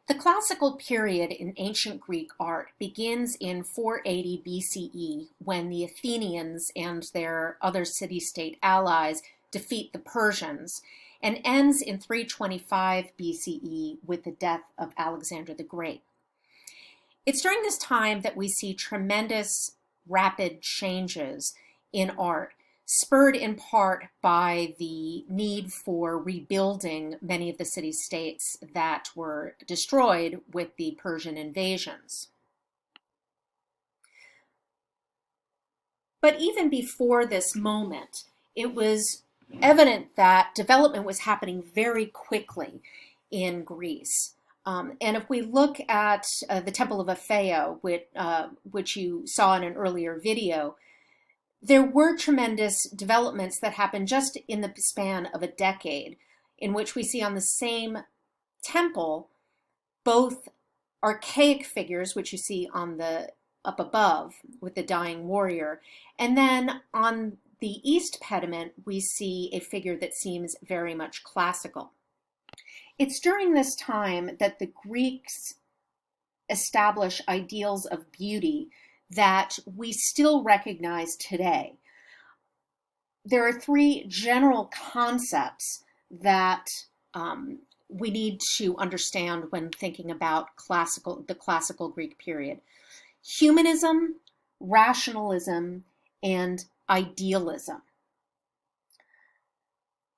The classical period in ancient Greek art begins in 480 BCE when the Athenians and their other city-state allies defeat the Persians, and ends in 325 BCE with the death of Alexander the Great. It's during this time that we see tremendous rapid changes in art, spurred in part by the need for rebuilding many of the city-states that were destroyed with the Persian invasions. But even before this moment, it was evident that development was happening very quickly in Greece. And if we look at the Temple of Aphaia, which you saw in an earlier video, there were tremendous developments that happened just in the span of a decade, in which we see on the same temple both archaic figures, which you see on the up above with the dying warrior, and then on the east pediment we see a figure that seems very much classical. It's during this time that the Greeks establish ideals of beauty that we still recognize today. There are three general concepts that we need to understand when thinking about the classical Greek period: humanism, rationalism, and idealism.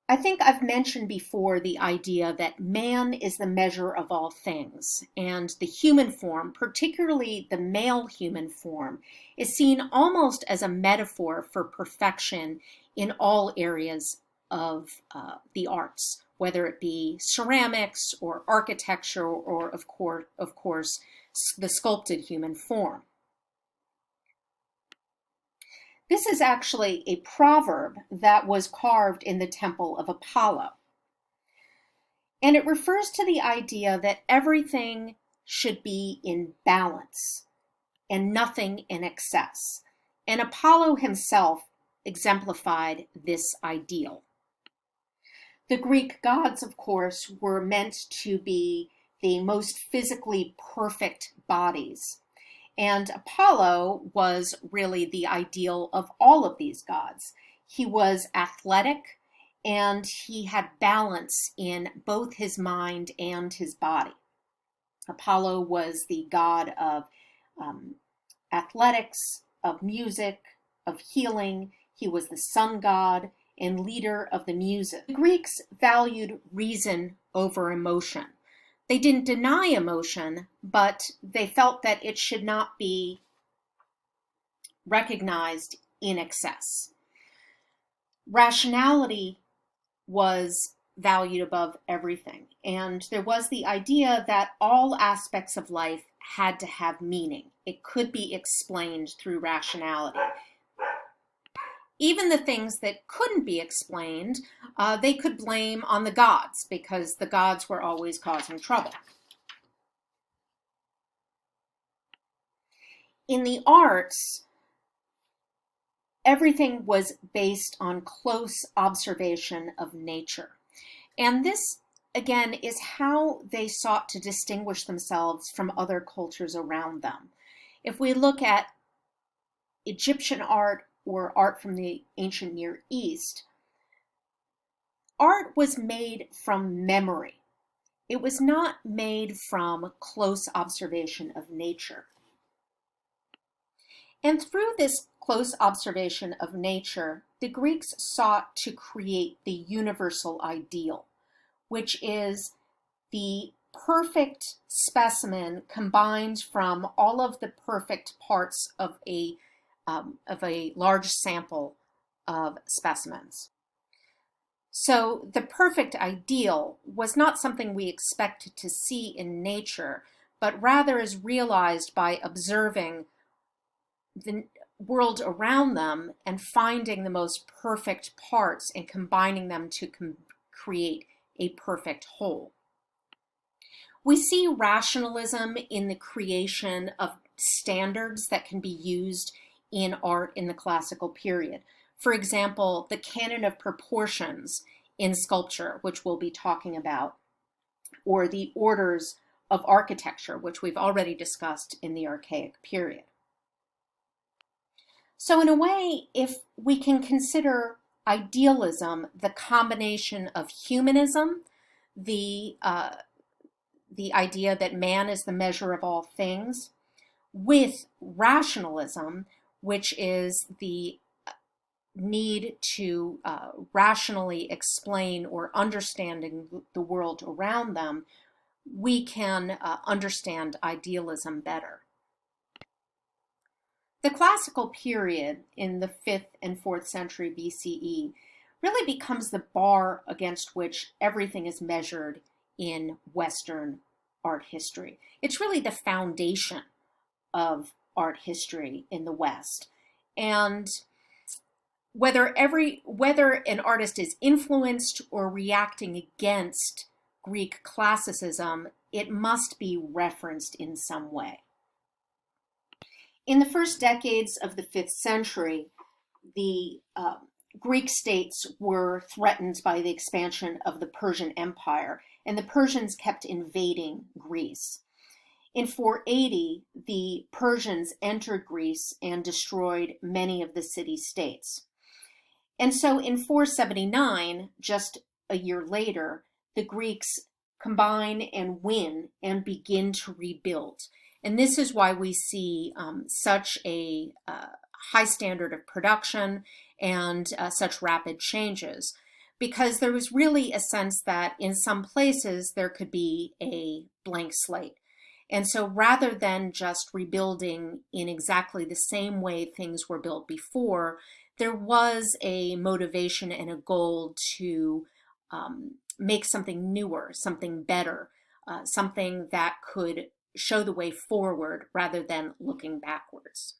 I think I've mentioned before the idea that man is the measure of all things, and the human form, particularly the male human form, is seen almost as a metaphor for perfection in all areas of the arts, whether it be ceramics or architecture or, of course, the sculpted human form. This is actually a proverb that was carved in the Temple of Apollo. And it refers to the idea that everything should be in balance and nothing in excess. And Apollo himself exemplified this ideal. The Greek gods, of course, were meant to be the most physically perfect bodies. And Apollo was really the ideal of all of these gods. He was athletic and he had balance in both his mind and his body. Apollo was the god of athletics, of music, of healing. He was the sun god and leader of the Muses. The Greeks valued reason over emotion. They didn't deny emotion, but they felt that it should not be recognized in excess. Rationality was valued above everything, and there was the idea that all aspects of life had to have meaning. It could be explained through rationality. Even the things that couldn't be explained, they could blame on the gods, because the gods were always causing trouble. In the arts, everything was based on close observation of nature. And this, again, is how they sought to distinguish themselves from other cultures around them. If we look at Egyptian art or art from the ancient Near East, art was made from memory. It was not made from close observation of nature. And through this close observation of nature, the Greeks sought to create the universal ideal, which is the perfect specimen combined from all of the perfect parts of a large sample of specimens. So the perfect ideal was not something we expected to see in nature, but rather is realized by observing the world around them and finding the most perfect parts and combining them to create a perfect whole. We see rationalism in the creation of standards that can be used in art in the classical period. For example, the canon of proportions in sculpture, which we'll be talking about, or the orders of architecture, which we've already discussed in the Archaic period. So in a way, if we can consider idealism the combination of humanism, the idea that man is the measure of all things, with rationalism, which is the need to rationally explain or understanding the world around them, we can understand idealism better. The classical period in the 5th and 4th century BCE really becomes the bar against which everything is measured in Western art history. It's really the foundation of art history in the West. And whether an artist is influenced or reacting against Greek classicism, it must be referenced in some way. In the first decades of the 5th century, the Greek states were threatened by the expansion of the Persian Empire, and the Persians kept invading Greece. In 480, the Persians entered Greece and destroyed many of the city-states. And so in 479, just a year later, the Greeks combine and win and begin to rebuild. And this is why we see such a high standard of production and such rapid changes, because there was really a sense that in some places there could be a blank slate. And so rather than just rebuilding in exactly the same way things were built before, there was a motivation and a goal to make something newer, something better, something that could show the way forward rather than looking backwards.